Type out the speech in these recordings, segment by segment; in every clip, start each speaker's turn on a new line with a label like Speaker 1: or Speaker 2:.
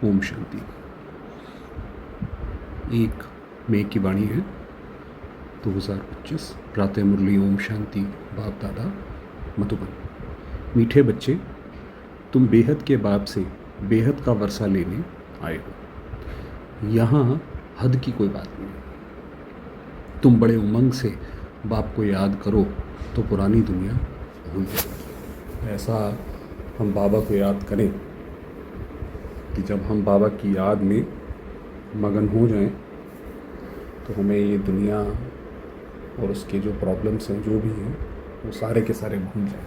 Speaker 1: ओम शांति। 1 मई की वाणी है 2025। प्रातः मुरली ओम शांति। बाप दादा मधुबन। मीठे बच्चे, तुम बेहद के बाप से बेहद का वर्षा लेने आए हो। यहाँ हद की कोई बात नहीं। तुम बड़े उमंग से बाप को याद करो तो पुरानी दुनिया भूल जाएगी। ऐसा हम बाबा को याद करें कि जब हम बाबा की याद में मगन हो जाएं तो हमें ये दुनिया और उसके जो प्रॉब्लम्स हैं जो भी हैं वो सारे के सारे भूल जाएं।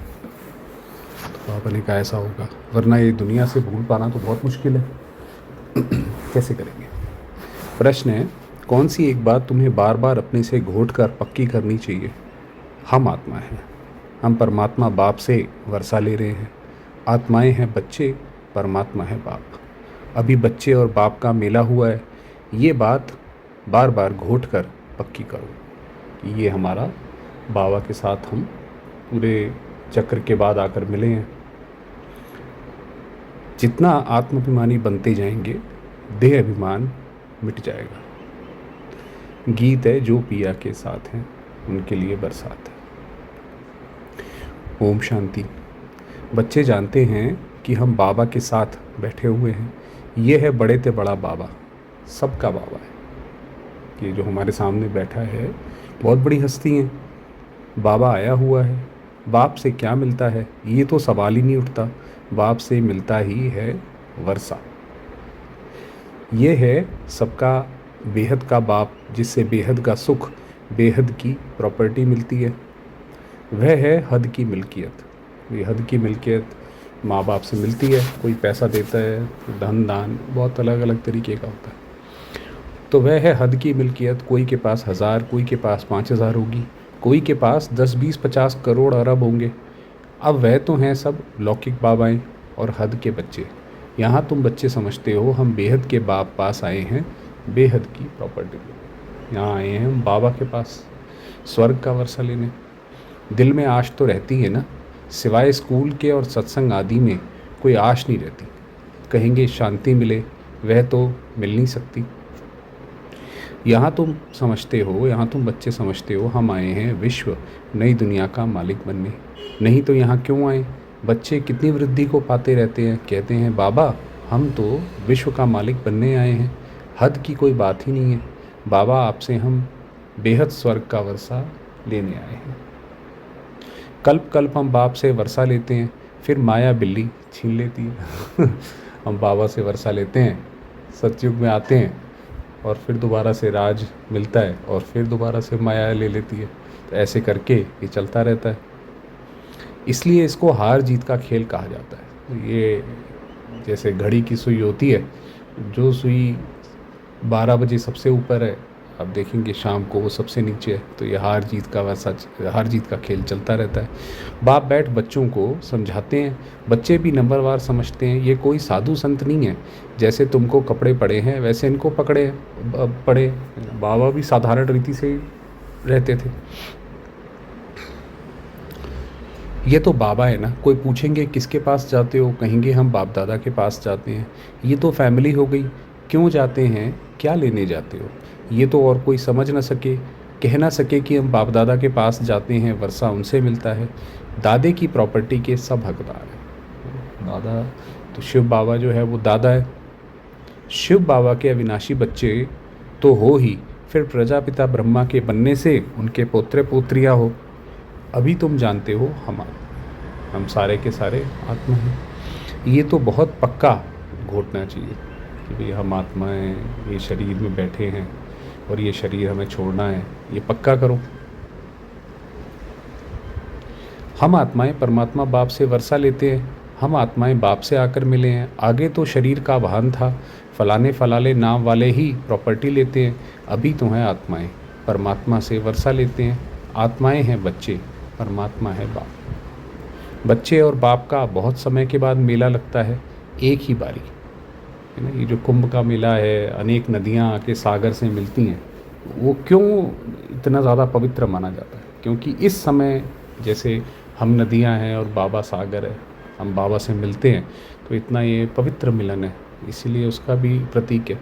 Speaker 1: तो बाबा ने कहा ऐसा होगा, वरना ये दुनिया से भूल पाना तो बहुत मुश्किल है। कैसे करेंगे? प्रश्न है, कौन सी एक बात तुम्हें बार बार अपने से घोट कर पक्की करनी चाहिए? हम आत्मा हैं, हम परमात्मा बाप से वर्षा ले रहे हैं। आत्माएं हैं बच्चे, परमात्मा है बाप। अभी बच्चे और बाप का मेला हुआ है। ये बात बार बार घोट कर पक्की करो कि ये हमारा बाबा के साथ हम पूरे चक्र के बाद आकर मिले हैं। जितना आत्माभिमानी बनते जाएंगे देह अभिमान मिट जाएगा। गीत है, जो पिया के साथ हैं उनके लिए बरसात है। ओम शांति। बच्चे जानते हैं कि हम बाबा के साथ बैठे हुए हैं। ये है बड़े ते बड़ा बाबा, सबका बाबा है। ये जो हमारे सामने बैठा है बहुत बड़ी हस्ती है। बाबा आया हुआ है। बाप से क्या मिलता है ये तो सवाल ही नहीं उठता। बाप से मिलता ही है वर्षा। ये है सबका बेहद का बाप, जिससे बेहद का सुख, बेहद की प्रॉपर्टी मिलती है। वह है हद की मिल्कियत। ये हद की मिल्कियत माँ बाप से मिलती है। कोई पैसा देता है, धन दान बहुत अलग अलग तरीके का होता है। तो वह है हद की मिल्कियत। कोई के पास 1000, कोई के पास 5000 होगी, कोई के पास 10, 20, 50 करोड़ अरब होंगे। अब वह तो हैं सब लौकिक बाबाएं और हद के बच्चे। यहाँ तुम बच्चे समझते हो हम बेहद के बाप पास आए हैं, बेहद की प्रॉपर्टी। यहाँ आए हैं हम बाबा के पास स्वर्ग का वर्षा लेने। दिल में आश तो रहती है ना, सिवाय स्कूल के और सत्संग आदि में कोई आश नहीं रहती। कहेंगे शांति मिले, वह तो मिल नहीं सकती। यहाँ तुम समझते हो, यहाँ तुम बच्चे समझते हो हम आए हैं विश्व नई दुनिया का मालिक बनने। नहीं तो यहाँ क्यों आए? बच्चे कितनी वृद्धि को पाते रहते हैं, कहते हैं बाबा हम तो विश्व का मालिक बनने आए हैं। हद की कोई बात ही नहीं है। बाबा आपसे हम बेहद स्वर्ग का वर्षा लेने आए हैं। कल्प कल्प हम बाप से वर्षा लेते हैं, फिर माया बिल्ली छीन लेती है। हम बाबा से वर्षा लेते हैं, सतयुग में आते हैं और फिर दोबारा से राज मिलता है और फिर दोबारा से माया ले लेती है। तो ऐसे करके ये चलता रहता है। इसलिए इसको हार जीत का खेल कहा जाता है। ये जैसे घड़ी की सुई होती है, जो सुई 12 बजे सबसे ऊपर है, आप देखेंगे शाम को वो सबसे नीचे है। तो ये हार जीत का खेल चलता रहता है। बाप बैठ बच्चों को समझाते हैं। बच्चे भी नंबरवार समझते हैं। ये कोई साधु संत नहीं है। जैसे तुमको कपड़े पड़े हैं वैसे इनको पड़े। बाबा भी साधारण रीति से रहते थे। ये तो बाबा है ना। कोई पूछेंगे किसके पास जाते हो, कहेंगे हम बाप दादा के पास जाते हैं। ये तो फैमिली हो गई। क्यों जाते हैं, क्या लेने जाते हो? ये तो और कोई समझ ना सके, कह ना सके कि हम बाप दादा के पास जाते हैं, वर्षा उनसे मिलता है। दादे की प्रॉपर्टी के सब हकदार हैं। दादा तो शिव बाबा जो है वो दादा है। शिव बाबा के अविनाशी बच्चे तो हो ही, फिर प्रजापिता ब्रह्मा के बनने से उनके पोत्र पोत्रियाँ हो। अभी तुम जानते हो हम सारे के सारे आत्मा हैं। ये तो बहुत पक्का घोटना चाहिए कि भाई हम आत्माएं ये शरीर में बैठे हैं और ये शरीर हमें छोड़ना है। ये पक्का करो। हम आत्माएं परमात्मा बाप से वर्षा लेते हैं। हम आत्माएं बाप से आकर मिले हैं। आगे तो शरीर का वाहन था, फलाने फलाले नाम वाले ही प्रॉपर्टी लेते हैं। अभी तो हैं आत्माएं परमात्मा से वर्षा लेते हैं। आत्माएं हैं बच्चे, परमात्मा है बाप। बच्चे और बाप का बहुत समय के बाद मेला लगता है, एक ही बारी है ना। ये जो कुंभ का मेला है, अनेक नदियाँ आके सागर से मिलती हैं, वो क्यों इतना ज़्यादा पवित्र माना जाता है? क्योंकि इस समय जैसे हम नदियाँ हैं और बाबा सागर है, हम बाबा से मिलते हैं, तो इतना ये पवित्र मिलन है। इसलिए उसका भी प्रतीक है।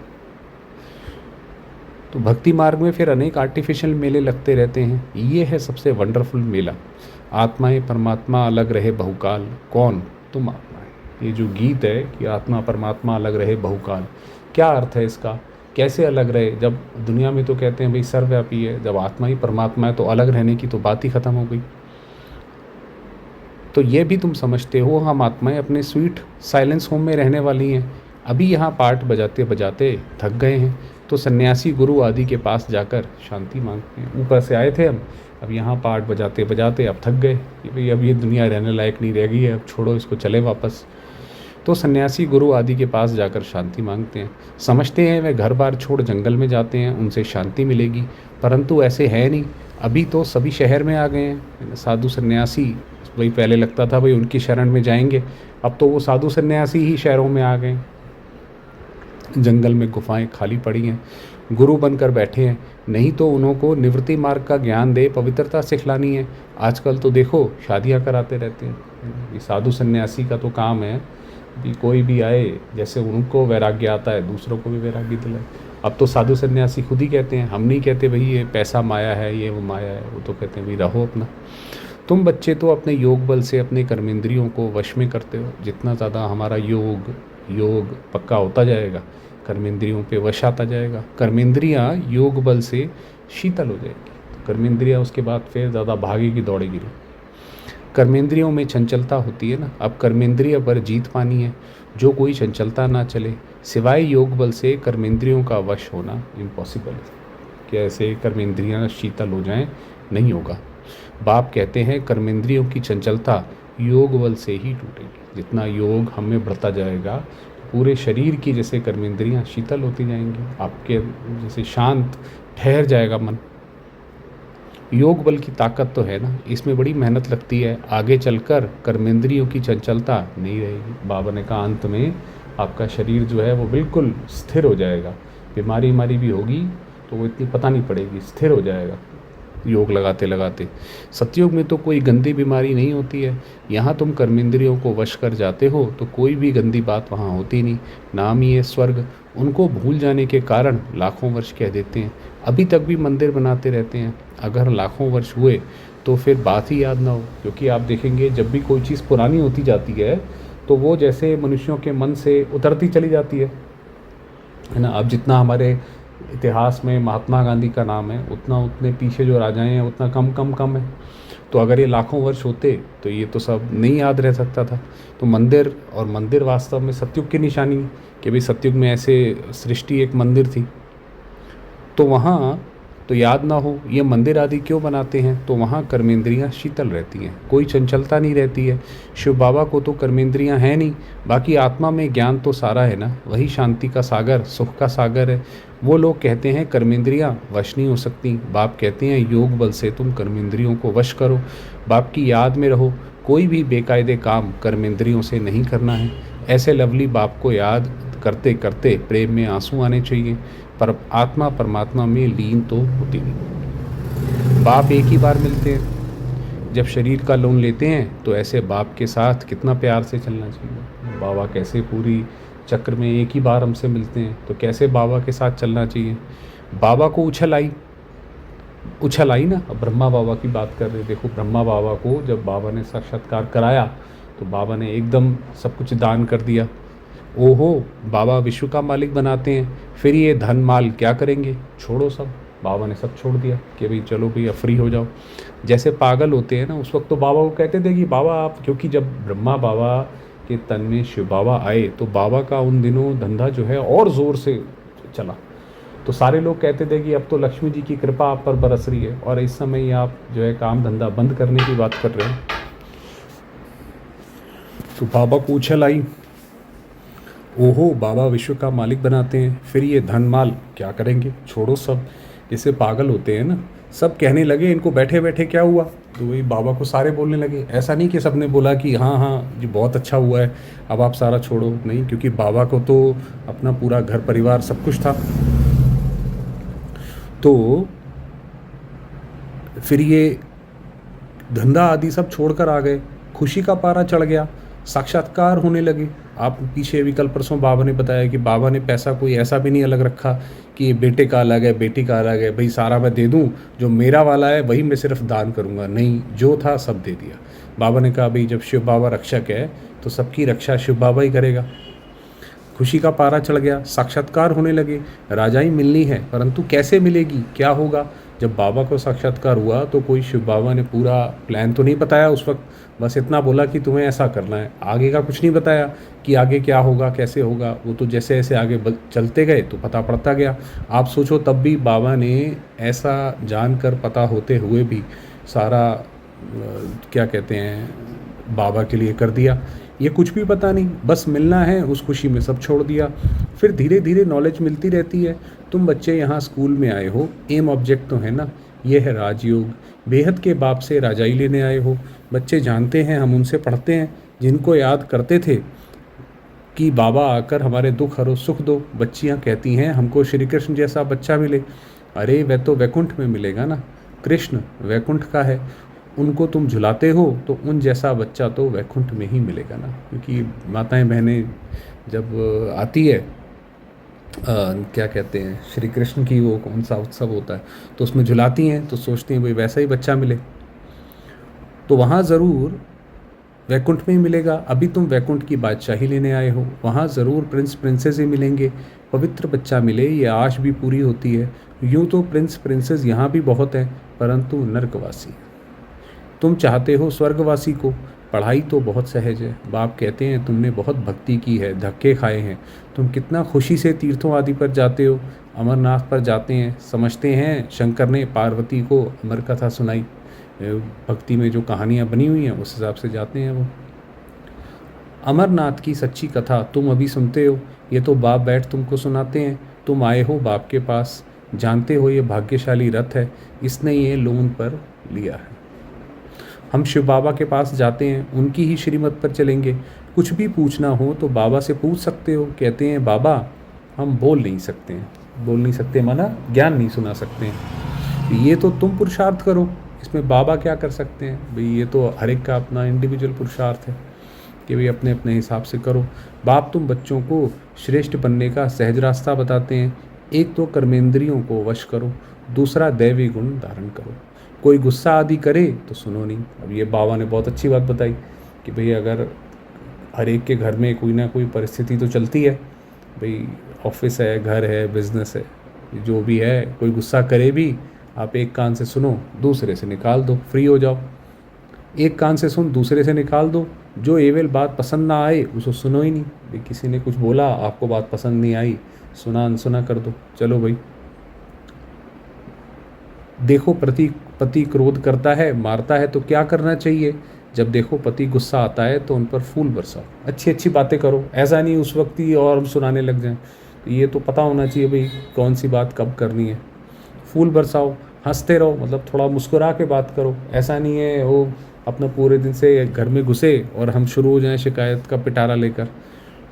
Speaker 1: तो भक्ति मार्ग में फिर अनेक आर्टिफिशियल मेले लगते रहते हैं। ये है सबसे वंडरफुल मेला। आत्माएं परमात्मा अलग रहे बहुकाल, कौन? तुम आत्माएं। ये जो गीत है कि आत्मा परमात्मा अलग रहे बहुकाल, क्या अर्थ है इसका? कैसे अलग रहे? जब दुनिया में तो कहते हैं भाई सर्वव्यापी है, जब आत्मा ही परमात्मा है तो अलग रहने की तो बात ही ख़त्म हो गई। तो ये भी तुम समझते हो, हम आत्माएं अपने स्वीट साइलेंस होम में रहने वाली हैं। अभी यहाँ पाठ बजाते बजाते थक गए हैं तो सन्यासी गुरु आदि के पास जाकर शांति मांगते हैं। ऊपर से आए थे हम, अब यहाँ पाठ बजाते बजाते अब थक गए कि भाई अब ये दुनिया रहने लायक नहीं रह गई है, अब छोड़ो इसको, चले वापस। तो सन्यासी गुरु आदि के पास जाकर शांति मांगते हैं। समझते हैं वे घर बार छोड़ जंगल में जाते हैं, उनसे शांति मिलेगी, परंतु ऐसे है नहीं। अभी तो सभी शहर में आ गए हैं। साधु सन्यासी, वही पहले लगता था भाई उनकी शरण में जाएंगे, अब तो वो साधु सन्यासी ही शहरों में आ गए। जंगल में गुफाएं खाली पड़ी हैं, गुरु बनकर बैठे हैं। नहीं तो उन्हों को निवृत्ति मार्ग का ज्ञान दे, पवित्रता सिखलानी है। आजकल तो देखो शादियां कराते रहते हैं। ये साधु सन्यासी का तो काम है कि कोई भी आए, जैसे उनको वैराग्य आता है दूसरों को भी वैराग्य दिलाए। अब तो साधु सन्यासी खुद ही कहते हैं, हम नहीं कहते भाई ये पैसा माया है, ये वो माया है, वो तो कहते हैं भाई रहो अपना। तुम बच्चे तो अपने योग बल से अपने कर्मेंद्रियों को वश में करते हो। जितना ज़्यादा हमारा योग पक्का होता जाएगा, कर्मेंद्रियों पे वश आता जाएगा, कर्मेंद्रियाँ योग बल से शीतल हो जाएगी। तो कर्मेंद्रियाँ उसके बाद फिर ज़्यादा भागेगी दौड़ेगी नहीं। कर्मेंद्रियों में चंचलता होती है ना, अब कर्मेंद्रिय पर जीत पानी है, जो कोई चंचलता ना चले। सिवाय योग बल से कर्मेंद्रियों का वश होना इम्पॉसिबल है। कि ऐसे कर्मेंद्रियाँ शीतल हो जाएं, नहीं होगा। बाप कहते हैं कर्मेंद्रियों की चंचलता योग बल से ही टूटेगी। जितना योग हमें बढ़ता जाएगा, पूरे शरीर की जैसे कर्मेंद्रियाँ शीतल होती जाएंगी, आपके जैसे शांत ठहर जाएगा मन। योग बल की ताकत तो है ना, इसमें बड़ी मेहनत लगती है। आगे चलकर कर्मेंद्रियों की चंचलता नहीं रहेगी। बाबा ने कहा अंत में आपका शरीर जो है वो बिल्कुल स्थिर हो जाएगा। बीमारी भी होगी तो वो इतनी पता नहीं पड़ेगी, स्थिर हो जाएगा योग लगाते लगाते। सतयुग में तो कोई गंदी बीमारी नहीं होती है। यहाँ तुम कर्मेंद्रियों को वश कर जाते हो तो कोई भी गंदी बात वहाँ होती नहीं। नाम ही है स्वर्ग। उनको भूल जाने के कारण लाखों वर्ष कह देते हैं। अभी तक भी मंदिर बनाते रहते हैं। अगर लाखों वर्ष हुए तो फिर बात ही याद ना हो। क्योंकि आप देखेंगे जब भी कोई चीज़ पुरानी होती जाती है तो वो जैसे मनुष्यों के मन से उतरती चली जाती है ना। अब जितना हमारे इतिहास में महात्मा गांधी का नाम है, उतने पीछे जो राजाएं हैं उतना कम है। तो अगर ये लाखों वर्ष होते तो ये तो सब नहीं याद रह सकता था। तो मंदिर वास्तव में सतयुग की निशानी कि भाई सतयुग में ऐसे सृष्टि एक मंदिर थी। तो वहाँ तो याद ना हो, ये मंदिर आदि क्यों बनाते हैं? तो वहाँ कर्मेंद्रियाँ शीतल रहती हैं, कोई चंचलता नहीं रहती है। शिव बाबा को तो कर्मेंद्रियाँ हैं नहीं, बाकी आत्मा में ज्ञान तो सारा है ना। वही शांति का सागर, सुख का सागर है। वो लोग कहते हैं कर्मेंद्रियाँ वश नहीं हो सकती। बाप कहते हैं योग बल से तुम कर्मेंद्रियों को वश करो। बाप की याद में रहो। कोई भी बेकायदे काम कर्मेंद्रियों से नहीं करना है। ऐसे लवली बाप को याद करते करते प्रेम में आंसू आने चाहिए। पर आत्मा परमात्मा में लीन तो होती नहीं। बाप एक ही बार मिलते हैं। जब शरीर का लोन लेते हैं तो ऐसे बाप के साथ कितना प्यार से चलना चाहिए। बाबा कैसे पूरी चक्र में एक ही बार हमसे मिलते हैं, तो कैसे बाबा के साथ चलना चाहिए। बाबा को उछल आई ना। अब ब्रह्मा बाबा की बात कर रहे, देखो ब्रह्मा बाबा को जब बाबा ने साक्षात्कार कराया तो बाबा ने एकदम सब कुछ दान कर दिया। ओहो, बाबा विश्व का मालिक बनाते हैं, फिर ये धन माल क्या करेंगे? छोड़ो सब। बाबा ने सब छोड़ दिया कि भाई चलो भाई फ्री हो जाओ। जैसे पागल होते हैं ना, उस वक्त तो बाबा को कहते थे कि बाबा आप, क्योंकि जब ब्रह्मा बाबा के तन में शिव बाबा आए तो बाबा का उन दिनों धंधा जो है और ज़ोर से चला। तो सारे लोग कहते थे कि अब तो लक्ष्मी जी की कृपा आप पर बरस रही है और इस समय ही आप जो है काम धंधा बंद करने की बात कर रहे हैं। तो बाबा को उछल आई, ओहो बाबा विश्व का मालिक बनाते हैं, फिर ये धन माल क्या करेंगे? छोड़ो सब। जैसे पागल होते हैं ना, सब कहने लगे इनको बैठे बैठे क्या हुआ, तो वही बाबा को सारे बोलने लगे। ऐसा नहीं कि सबने बोला कि हाँ जी बहुत अच्छा हुआ है, अब आप सारा छोड़ो, नहीं, क्योंकि बाबा को तो अपना पूरा घर परिवार सब कुछ था। तो फिर ये धंधा आदि सब छोड़कर आ गए। खुशी का पारा चढ़ गया, साक्षात्कार होने लगे। आप पीछे भी कल परसों बाबा ने बताया कि बाबा ने पैसा कोई ऐसा भी नहीं अलग रखा कि बेटे का अलग है, बेटी का अलग है, भाई सारा मैं दे दूं, जो मेरा वाला है वही मैं सिर्फ दान करूंगा। नहीं, जो था सब दे दिया। बाबा ने कहा भाई जब शिव बाबा रक्षक है तो सबकी रक्षा शिव बाबा ही करेगा। खुशी का पारा चढ़ गया, साक्षात्कार होने लगे। राजाई मिलनी है, परंतु कैसे मिलेगी, क्या होगा? जब बाबा को साक्षात्कार हुआ तो कोई शिव बाबा ने पूरा प्लान तो नहीं बताया उस वक्त, बस इतना बोला कि तुम्हें ऐसा करना है। आगे का कुछ नहीं बताया कि आगे क्या होगा, कैसे होगा। वो तो जैसे जैसे आगे चलते गए तो पता पड़ता गया। आप सोचो तब भी बाबा ने ऐसा जानकर, पता होते हुए भी सारा क्या कहते हैं बाबा के लिए कर दिया। ये कुछ भी पता नहीं, बस मिलना है, उस खुशी में सब छोड़ दिया। फिर धीरे धीरे नॉलेज मिलती रहती है। तुम बच्चे यहाँ स्कूल में आए हो, एम ऑब्जेक्ट तो है ना, ये है राजयोग। बेहद के बाप से राजाई लेने आए हो। बच्चे जानते हैं, हम उनसे पढ़ते हैं जिनको याद करते थे कि बाबा आकर हमारे दुख हरो सुख दो। बच्चियाँ कहती हैं हमको श्री कृष्ण जैसा बच्चा मिले। अरे वह तो वैकुंठ में मिलेगा ना, कृष्ण वैकुंठ का है। उनको तुम झुलाते हो तो उन जैसा बच्चा तो वैकुंठ में ही मिलेगा ना। क्योंकि माताएं बहनें जब आती है क्या कहते हैं श्री कृष्ण की वो कौन सा उत्सव होता है तो उसमें झुलाती हैं तो सोचती हैं भाई वैसा ही बच्चा मिले, तो वहाँ ज़रूर वैकुंठ में ही मिलेगा। अभी तुम वैकुंठ की बादशाही लेने आए हो, वहाँ ज़रूर प्रिंस प्रिंसेस ही मिलेंगे। पवित्र बच्चा मिले ये आश भी पूरी होती है। यूँ तो प्रिंस प्रिंसेस यहाँ भी बहुत हैं, परंतु नर्कवासी। तुम चाहते हो स्वर्गवासी को। पढ़ाई तो बहुत सहज है। बाप कहते हैं तुमने बहुत भक्ति की है, धक्के खाए हैं, तुम कितना खुशी से तीर्थों आदि पर जाते हो। अमरनाथ पर जाते हैं, समझते हैं शंकर ने पार्वती को अमर कथा सुनाई। भक्ति में जो कहानियाँ बनी हुई हैं उस हिसाब से जाते हैं वो। अमरनाथ की सच्ची कथा तुम अभी सुनते हो, ये तो बाप बैठ तुमको सुनाते हैं। तुम आए हो बाप के पास, जानते हो ये भाग्यशाली रथ है, इसने ये लोन पर लिया है। हम शिव बाबा के पास जाते हैं, उनकी ही श्रीमत पर चलेंगे। कुछ भी पूछना हो तो बाबा से पूछ सकते हो। कहते हैं बाबा हम बोल नहीं सकते हैं, बोल नहीं सकते माना ज्ञान नहीं सुना सकते हैं। ये तो तुम पुरुषार्थ करो, इसमें बाबा क्या कर सकते हैं भाई। ये तो हर एक का अपना इंडिविजुअल पुरुषार्थ है कि भाई अपने अपने हिसाब से करो। बाप तुम बच्चों को श्रेष्ठ बनने का सहज रास्ता बताते हैं। एक तो कर्मेंद्रियों को वश करो, दूसरा दैवी गुण धारण करो। कोई गुस्सा आदि करे तो सुनो नहीं। अब ये बाबा ने बहुत अच्छी बात बताई कि भाई अगर हर एक के घर में कोई ना कोई परिस्थिति तो चलती है, भाई ऑफिस है, घर है, बिजनेस है, जो भी है, कोई गुस्सा करे भी आप एक कान से सुनो, दूसरे से निकाल दो, फ्री हो जाओ। एक कान से सुन, दूसरे से निकाल दो। जो एवल बात पसंद ना आए उसको सुनो ही नहीं। भाई किसी ने कुछ बोला, आपको बात पसंद नहीं आई, सुना अनसुना कर दो, चलो भाई। देखो पति क्रोध करता है, मारता है तो क्या करना चाहिए? जब देखो पति गुस्सा आता है तो उन पर फूल बरसाओ, अच्छी अच्छी बातें करो। ऐसा नहीं उस वक्त ही और सुनाने लग जाएं। तो ये तो पता होना चाहिए भाई कौन सी बात कब करनी है। फूल बरसाओ, हंसते रहो, मतलब थोड़ा मुस्कुरा के बात करो। ऐसा नहीं है वो अपना पूरे दिन से घर में घुसे और हम शुरू हो जाएं शिकायत का पिटारा लेकर,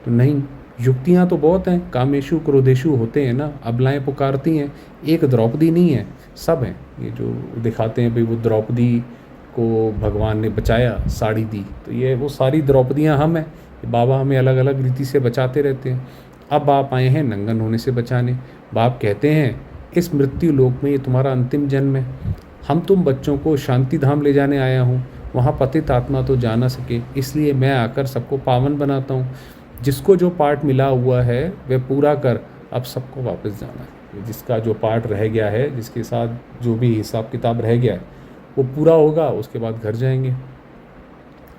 Speaker 1: तो नहीं। युक्तियाँ तो बहुत हैं, कामेशु क्रोधेशु होते हैं ना, अबलाएँ पुकारती हैं। एक द्रौपदी नहीं है, सब हैं। ये जो दिखाते हैं भाई वो द्रौपदी को भगवान ने बचाया, साड़ी दी, तो ये वो सारी द्रौपदियाँ हम हैं। बाबा हमें अलग अलग रीति से बचाते रहते हैं। अब बाप आए हैं नंगन होने से बचाने। बाप कहते हैं इस मृत्यु लोक में ये तुम्हारा अंतिम जन्म है। हम तुम बच्चों को शांति धाम ले जाने आया हूँ, वहाँ पतित आत्मा तो जा ना सके, इसलिए मैं आकर सबको पावन बनाता हूँ। जिसको जो पार्ट मिला हुआ है वह पूरा कर, अब सबको वापस जाना है। जिसका जो पार्ट रह गया है, जिसके साथ जो भी हिसाब किताब रह गया है वो पूरा होगा, उसके बाद घर जाएंगे।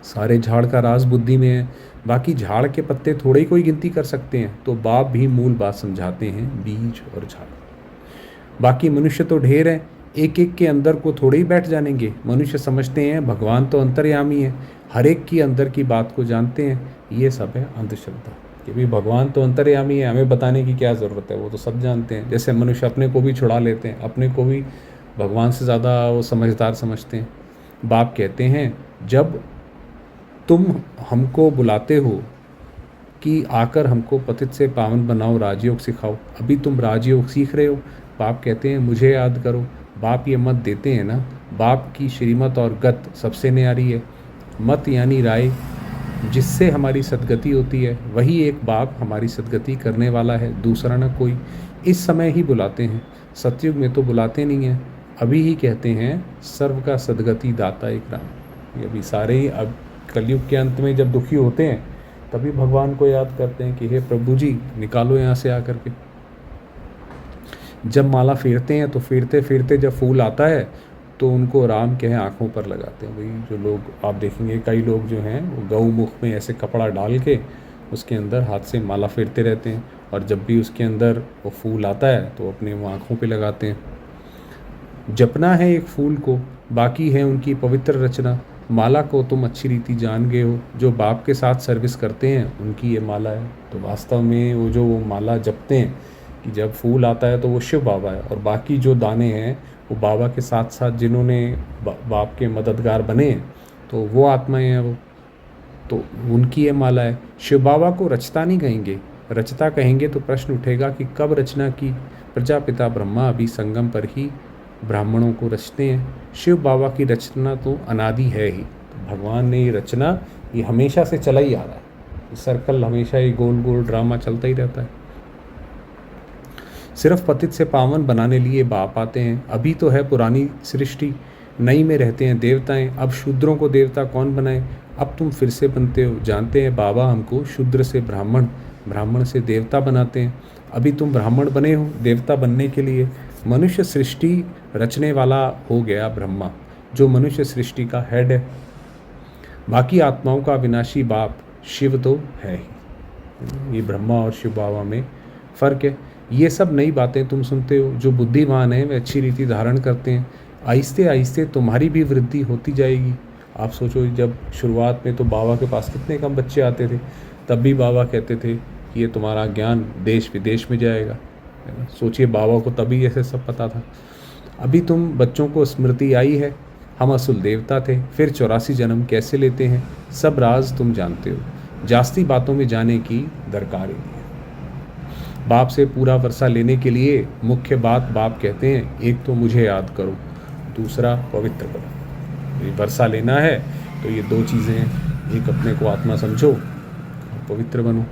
Speaker 1: सारे झाड़ का राज बुद्धि में है, बाकी झाड़ के पत्ते थोड़े ही कोई गिनती कर सकते हैं। तो बाप भी मूल बात समझाते हैं, बीज और झाड़। बाकी मनुष्य तो ढेर हैं, एक एक के अंदर को थोड़े ही बैठ जानेंगे। मनुष्य समझते हैं भगवान तो अंतर्यामी है, हर एक की अंदर की बात को जानते हैं। ये सब है अंधश्रद्धा कि भाई भगवान तो अंतर्यामी है, हमें बताने की क्या ज़रूरत है, वो तो सब जानते हैं। जैसे मनुष्य अपने को भी छुड़ा लेते हैं, अपने को भी भगवान से ज़्यादा वो समझदार समझते हैं। बाप कहते हैं जब तुम हमको बुलाते हो कि आकर हमको पतित से पावन बनाओ, राजयोग सिखाओ, अभी तुम राजयोग सीख रहे हो। बाप कहते हैं मुझे याद करो। बाप ये मत देते हैं ना, बाप की श्रीमत और गत सबसे न्यारी है। मत यानी राय, जिससे हमारी सद्गति होती है, वही एक बाप हमारी सद्गति करने वाला है, दूसरा न कोई। इस समय ही बुलाते हैं, सतयुग में तो बुलाते नहीं हैं। अभी ही कहते हैं सर्व का सद्गति दाता एक राम। ये अभी सारे ही अब कलयुग के अंत में जब दुखी होते हैं तभी भगवान को याद करते हैं कि हे प्रभु जी निकालो यहाँ से आकर के। जब माला फेरते हैं तो फेरते फेरते जब फूल आता है तो उनको राम के आँखों पर लगाते हैं। वही जो लोग आप देखेंगे, कई लोग जो हैं वो गौमुख में ऐसे कपड़ा डाल के उसके अंदर हाथ से माला फेरते रहते हैं, और जब भी उसके अंदर वो फूल आता है तो अपने वो आँखों पे लगाते हैं। जपना है एक फूल को, बाकी है उनकी पवित्र रचना। माला को तुम अच्छी रीति जान गए हो, जो बाप के साथ सर्विस करते हैं उनकी ये माला है। तो वास्तव में वो जो वो माला जपते हैं कि जब फूल आता है तो वो शिव बाबा है, और बाकी जो दाने हैं वो बाबा के साथ साथ जिन्होंने बाप के मददगार बने तो वो आत्माएं हैं वो, तो उनकी ये माला है। शिव बाबा को रचता नहीं कहेंगे, रचता कहेंगे तो प्रश्न उठेगा कि कब रचना की। प्रजापिता ब्रह्मा अभी संगम पर ही ब्राह्मणों को रचते हैं। शिव बाबा की रचना तो अनादि है ही, तो भगवान ने ये रचना ये हमेशा से चला ही आ रहा है। सर्कल हमेशा ये गोल गोल ड्रामा चलता ही रहता है। सिर्फ पतित से पावन बनाने लिए बाप आते हैं। अभी तो है पुरानी सृष्टि, नई में रहते हैं देवताएं। अब शूद्रों को देवता कौन बनाए, अब तुम फिर से बनते हो। जानते हैं बाबा हमको शूद्र से ब्राह्मण, ब्राह्मण से देवता बनाते हैं। अभी तुम ब्राह्मण बने हो देवता बनने के लिए। मनुष्य सृष्टि रचने वाला हो गया ब्रह्मा, जो मनुष्य सृष्टि का हेड है। बाकी आत्माओं का विनाशी बाप शिव तो है ही। ये ब्रह्मा और शिव बाबा में फ़र्क है। ये सब नई बातें तुम सुनते हो। जो बुद्धिमान हैं वे अच्छी रीति धारण करते हैं। आहिस्ते आहिस्ते तुम्हारी भी वृद्धि होती जाएगी। आप सोचो, जब शुरुआत में तो बाबा के पास कितने कम बच्चे आते थे, तब भी बाबा कहते थे कि ये तुम्हारा ज्ञान देश विदेश में जाएगा। सोचिए, बाबा को तभी ऐसे सब पता था। अभी तुम बच्चों को स्मृति आई है, हम असुल देवता थे, फिर 84 जन्म कैसे लेते हैं, सब राज तुम जानते हो। जास्ती बातों में जाने की दरकार ही नहीं है। बाप से पूरा वर्षा लेने के लिए मुख्य बात बाप कहते हैं, एक तो मुझे याद करो, दूसरा पवित्र करो। ये वर्षा लेना है तो ये दो चीज़ें हैं, एक अपने को आत्मा समझो, पवित्र बनो,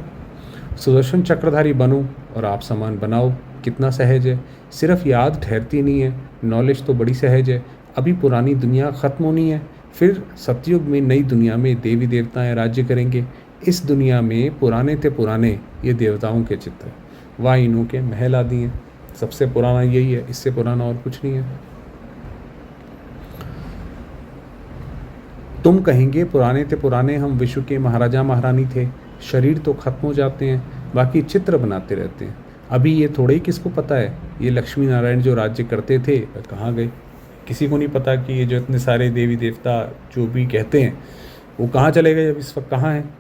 Speaker 1: सुदर्शन चक्रधारी बनो और आप समान बनाओ। कितना सहज है, सिर्फ याद ठहरती नहीं है, नॉलेज तो बड़ी सहज है। अभी पुरानी दुनिया ख़त्म होनी है, फिर सतयुग में नई दुनिया में देवी देवताएं राज्य करेंगे। इस दुनिया में पुराने थे पुराने ये देवताओं के चित्र, वाइनों के महल आदि हैं। सबसे पुराना यही है, इससे पुराना और कुछ नहीं है। तुम कहेंगे पुराने थे पुराने, हम विश्व के महाराजा महारानी थे। शरीर तो खत्म हो जाते हैं, बाकी चित्र बनाते रहते हैं। अभी ये थोड़े ही किसको पता है, ये लक्ष्मी नारायण जो राज्य करते थे कहाँ गए, किसी को नहीं पता कि ये जो इतने सारे देवी देवता जो भी कहते हैं वो कहाँ चले गए, अब इस वक्त कहाँ हैं।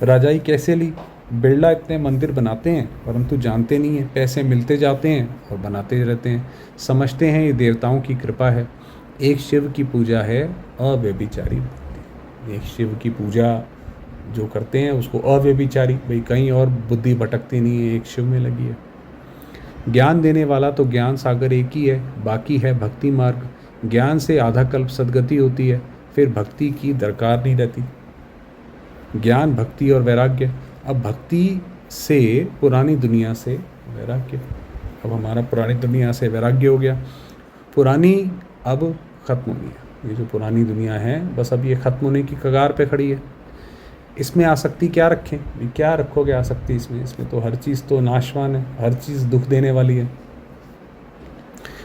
Speaker 1: राजाई कैसे ली, बिरला इतने मंदिर बनाते हैं परंतु जानते नहीं हैं, पैसे मिलते जाते हैं और बनाते रहते हैं। समझते हैं ये देवताओं की कृपा है। एक शिव की पूजा है अव्यभिचारी भक्ति। एक शिव की पूजा जो करते हैं उसको अव्यभिचारी, भाई कहीं और बुद्धि भटकती नहीं है, एक शिव में लगी है। ज्ञान देने वाला तो ज्ञान सागर एक ही है, बाकी है भक्ति मार्ग। ज्ञान से आधा कल्प सदगति होती है, फिर भक्ति की दरकार नहीं रहती। ज्ञान, भक्ति और वैराग्य। अब भक्ति से पुरानी दुनिया से वैराग्य, अब हमारा पुरानी दुनिया से वैराग्य हो गया। पुरानी अब ख़त्म होनी है, ये जो पुरानी दुनिया है बस अब ये ख़त्म होने की कगार पे खड़ी है। इसमें आसक्ति क्या रखें, क्या रखोगे आसक्ति इसमें, इसमें तो हर चीज़ तो नाशवान है, हर चीज़ दुख देने वाली है।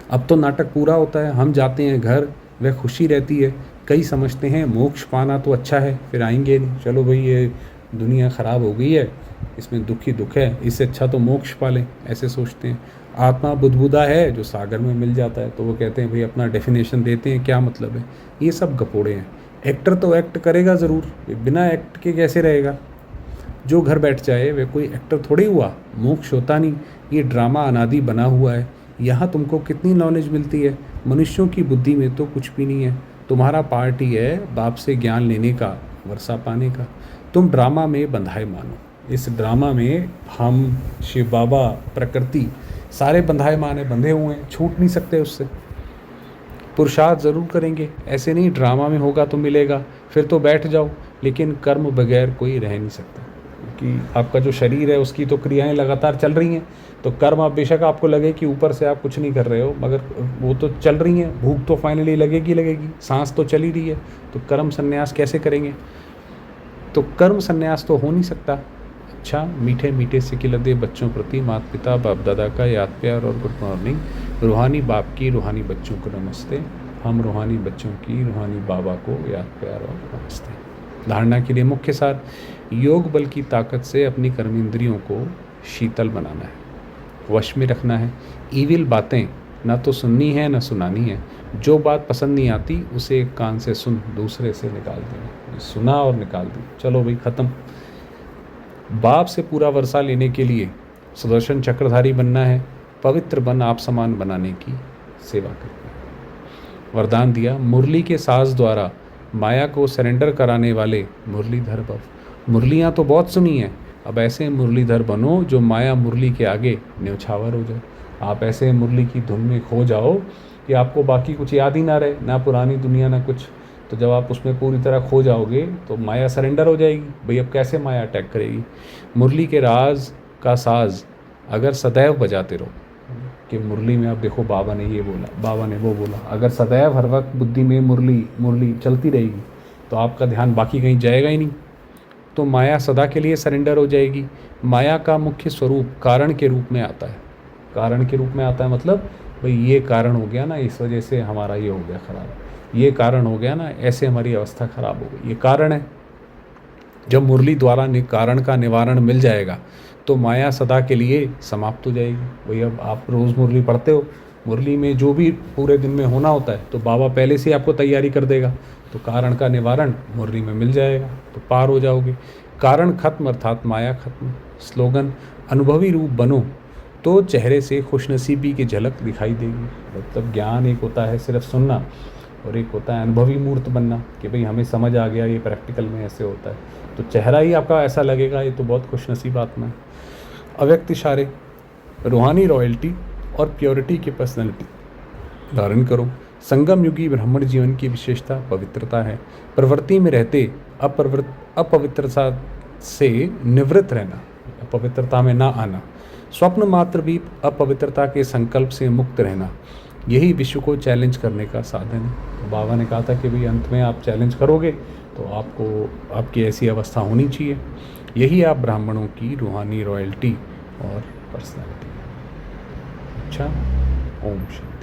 Speaker 1: अब तो नाटक पूरा होता है, हम जाते हैं घर, वह खुशी रहती है। कई समझते हैं मोक्ष पाना तो अच्छा है, फिर आएंगे नहीं, चलो भाई ये दुनिया ख़राब हो गई है, इसमें दुख ही दुख है, इससे अच्छा तो मोक्ष पालें, ऐसे सोचते हैं। आत्मा बुदबुदा है जो सागर में मिल जाता है, तो वो कहते हैं भाई अपना डेफिनेशन देते हैं, क्या मतलब है। ये सब गपोड़े हैं। एक्टर तो एक्ट करेगा ज़रूर, बिना एक्ट के कैसे रहेगा। जो घर बैठ जाए वह कोई एक्टर थोड़ी हुआ, मोक्ष होता नहीं। ये ड्रामा अनादि बना हुआ है। यहाँ तुमको कितनी नॉलेज मिलती है, मनुष्यों की बुद्धि में तो कुछ भी नहीं है। तुम्हारा पार्ट ही है बाप से ज्ञान लेने का, वर्षा पाने का। तुम ड्रामा में बंधाए मानो। इस ड्रामा में हम, शिव बाबा, प्रकृति, सारे बंधाए माने, बंधे हुए हैं, छूट नहीं सकते उससे। पुरुषार्थ ज़रूर करेंगे, ऐसे नहीं ड्रामा में होगा तो मिलेगा। फिर तो बैठ जाओ, लेकिन कर्म बगैर कोई रह नहीं सकता, क्योंकि आपका जो शरीर है उसकी तो क्रियाएं लगातार चल रही हैं। तो कर्म, आप बेशक आपको लगे कि ऊपर से आप कुछ नहीं कर रहे हो, मगर वो तो चल रही हैं। भूख तो फाइनली लगेगी, सांस तो चल ही रही है, तो कर्म संन्यास कैसे करेंगे? तो कर्म संन्यास तो हो नहीं सकता। अच्छा, मीठे मीठे सिकिलदे बच्चों प्रति माता पिता बाप दादा का याद प्यार और गुड मॉर्निंग। रूहानी बाप की रूहानी बच्चों को नमस्ते। हम रूहानी बच्चों की रूहानी बाबा को याद प्यार और नमस्ते। धारणा के लिए मुख्य सार: योग बल की ताकत से अपनी कर्मेंद्रियों को शीतल बनाना है, वश में रखना है। ईविल बातें ना तो सुननी है ना सुनानी है। जो बात पसंद नहीं आती उसे एक कान से सुन, दूसरे से निकाल देना। सुना और निकाल दी, चलो भाई ख़त्म। बाप से पूरा वर्षा लेने के लिए सुदर्शन चक्रधारी बनना है। पवित्र बन आप समान बनाने की सेवा करनी है। वरदान दिया: मुरली के साज द्वारा माया को सरेंडर कराने वाले मुरलीधर भव। मुरलियाँ तो बहुत सुनी हैं, अब ऐसे मुरलीधर बनो जो माया मुरली के आगे न्यौछावर हो जाए। आप ऐसे मुरली की धुन में खो जाओ कि आपको बाकी कुछ याद ही ना रहे, ना पुरानी दुनिया ना कुछ। तो जब आप उसमें पूरी तरह खो जाओगे तो माया सरेंडर हो जाएगी। भाई अब कैसे माया अटैक करेगी? मुरली के राज का साज अगर सदैव बजाते रहो, कि मुरली में अब देखो बाबा ने ये बोला, बाबा ने वो बोला, अगर सदैव हर वक्त बुद्धि में मुरली मुरली चलती रहेगी तो आपका ध्यान बाकी कहीं जाएगा ही नहीं, तो माया सदा के लिए सरेंडर हो जाएगी। माया का मुख्य स्वरूप कारण के रूप में आता है। कारण के रूप में आता है मतलब भाई ये कारण हो गया ना, इस वजह से हमारा ये हो गया ख़राब, ये कारण हो गया ना, ऐसे हमारी अवस्था ख़राब हो गई, ये कारण है। जब मुरली द्वारा कारण का निवारण मिल जाएगा तो माया सदा के लिए समाप्त हो जाएगी। वही अब आप रोज़ मुरली पढ़ते हो, मुरली में जो भी पूरे दिन में होना होता है तो बाबा पहले से आपको तैयारी कर देगा, तो कारण का निवारण मुरली में मिल जाएगा, तो पार हो जाओगे। कारण खत्म अर्थात माया खत्म। स्लोगन: अनुभवी रूप बनो तो चेहरे से खुशनसीबी की झलक दिखाई देगी। मतलब ज्ञान एक होता है सिर्फ सुनना, और एक होता है अनुभवी मूर्त बनना, कि भाई हमें समझ आ गया ये प्रैक्टिकल में ऐसे होता है, तो चेहरा ही आपका ऐसा लगेगा, ये तो बहुत खुशनसीब आत्मा है। अव्यक्त इशारे: रूहानी रॉयल्टी और प्योरिटी की पर्सनैलिटी धारण करो। संगम युगी ब्राह्मण जीवन की विशेषता पवित्रता है। प्रवृत्ति में रहते अपवित्रता से निवृत्त रहना, अपवित्रता में ना आना। स्वप्न मात्र भी अपवित्रता के संकल्प से मुक्त रहना, यही विश्व को चैलेंज करने का साधन है। तो बाबा ने कहा था कि भाई अंत में आप चैलेंज करोगे तो आपको आपकी ऐसी अवस्था होनी चाहिए। यही आप ब्राह्मणों की रूहानी रॉयल्टी और पर्सनैलिटी। अच्छा, ओम शांति।